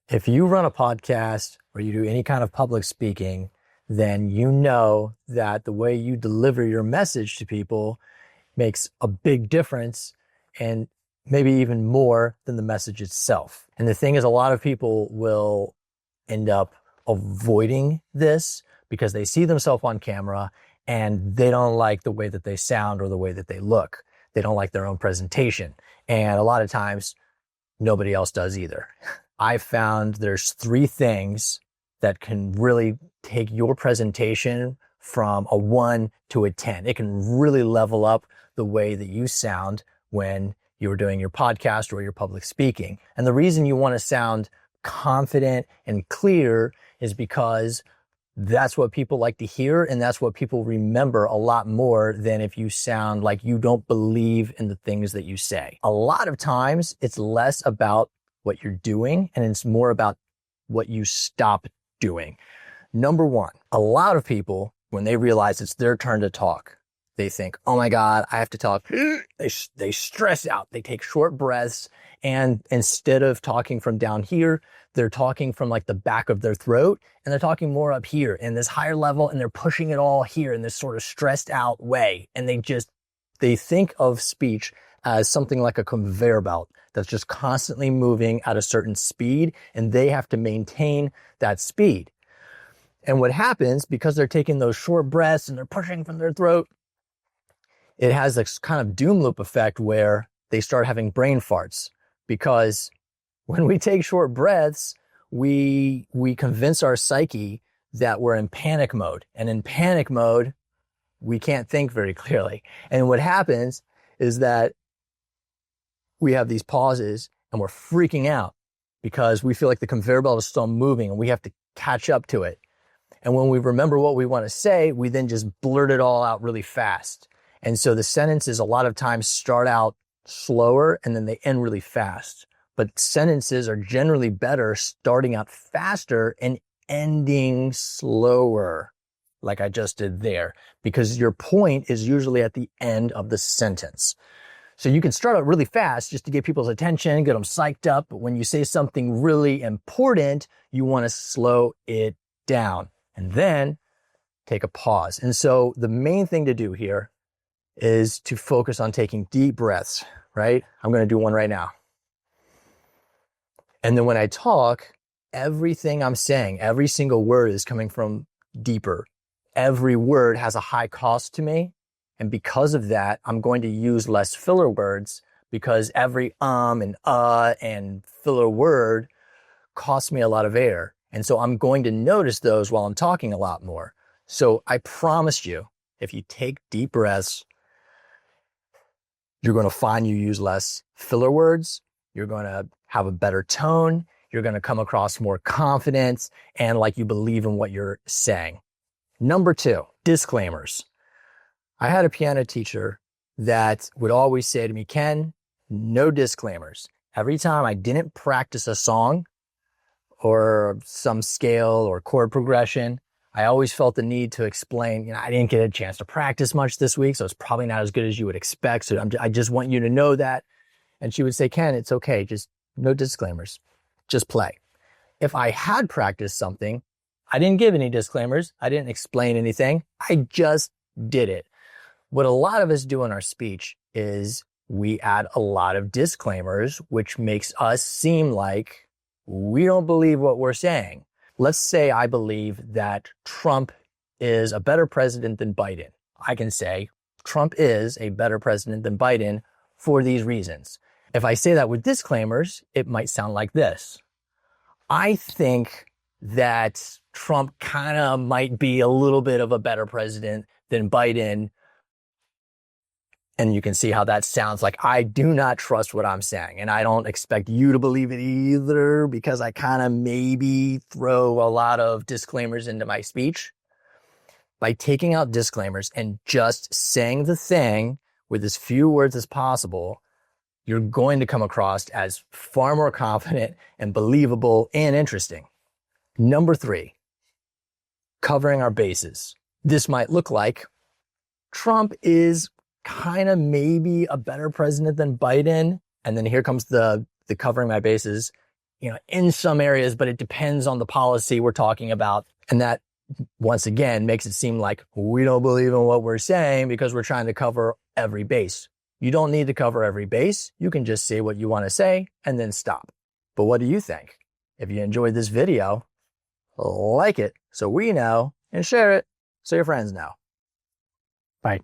If you run a podcast or you do any kind of public speaking, then you know that the way you deliver your message to people makes a big difference, and maybe even more than the message itself. And the thing is, a lot of people will end up avoiding this because they see themselves on camera and they don't like the way that they sound or the way that they look. They don't like their own presentation. And a lot of times, nobody else does either. I've found there's 3 things that can really take your presentation from a 1 to a 10. It can really level up the way that you sound when you're doing your podcast or your public speaking. And the reason you want to sound confident and clear is because that's what people like to hear, and that's what people remember a lot more than if you sound like you don't believe in the things that you say. A lot of times it's less about what you're doing and it's more about what you stop doing. Number 1, a lot of people, when they realize it's their turn to talk, they think, oh my God, I have to talk. They stress out. They take short breaths. And instead of talking from down here, they're talking from like the back of their throat, and they're talking more up here in this higher level, and they're pushing it all here in this sort of stressed out way. And they think of speech as something like a conveyor belt that's just constantly moving at a certain speed, and they have to maintain that speed. And what happens, because they're taking those short breaths and they're pushing from their throat, it has this kind of doom loop effect where they start having brain farts. Because when we take short breaths, we convince our psyche that we're in panic mode. And in panic mode, we can't think very clearly. And what happens is that we have these pauses and we're freaking out because we feel like the conveyor belt is still moving and we have to catch up to it. And when we remember what we want to say, we then just blurt it all out really fast. And so the sentences a lot of times start out slower and then they end really fast. But sentences are generally better starting out faster and ending slower, like I just did there, because your point is usually at the end of the sentence. So you can start out really fast just to get people's attention, get them psyched up. But when you say something really important, you want to slow it down and then take a pause. And so the main thing to do here is to focus on taking deep breaths, right? I'm going to do one right now. And then when I talk, everything I'm saying, every single word is coming from deeper. Every word has a high cost to me. And because of that, I'm going to use less filler words because every and filler word costs me a lot of air. And so I'm going to notice those while I'm talking a lot more. So I promise you, if you take deep breaths, you're going to find you use less filler words. You're going to have a better tone. You're going to come across more confidence and like you believe in what you're saying. Number 2, disclaimers. I had a piano teacher that would always say to me, Ken, no disclaimers. Every time I didn't practice a song or some scale or chord progression, I always felt the need to explain, I didn't get a chance to practice much this week, so it's probably not as good as you would expect. So I just want you to know that. And she would say, Ken, it's okay. Just no disclaimers. Just play. If I had practiced something, I didn't give any disclaimers. I didn't explain anything. I just did it. What a lot of us do in our speech is we add a lot of disclaimers, which makes us seem like we don't believe what we're saying. Let's say I believe that Trump is a better president than Biden. I can say Trump is a better president than Biden for these reasons. If I say that with disclaimers, it might sound like this. I think that Trump kind of might be a little bit of a better president than Biden. And you can see how that sounds like I do not trust what I'm saying. And I don't expect you to believe it either because I kind of maybe throw a lot of disclaimers into my speech. By taking out disclaimers and just saying the thing with as few words as possible, you're going to come across as far more confident and believable and interesting. Number 3, covering our bases. This might look like Trump is kind of maybe a better president than Biden. And then here comes the covering my bases. in some areas, but it depends on the policy we're talking about. And that, once again, makes it seem like we don't believe in what we're saying because we're trying to cover every base. You don't need to cover every base. You can just say what you want to say and then stop. But what do you think? If you enjoyed this video, like it so we know, and share it so your friends know. Bye.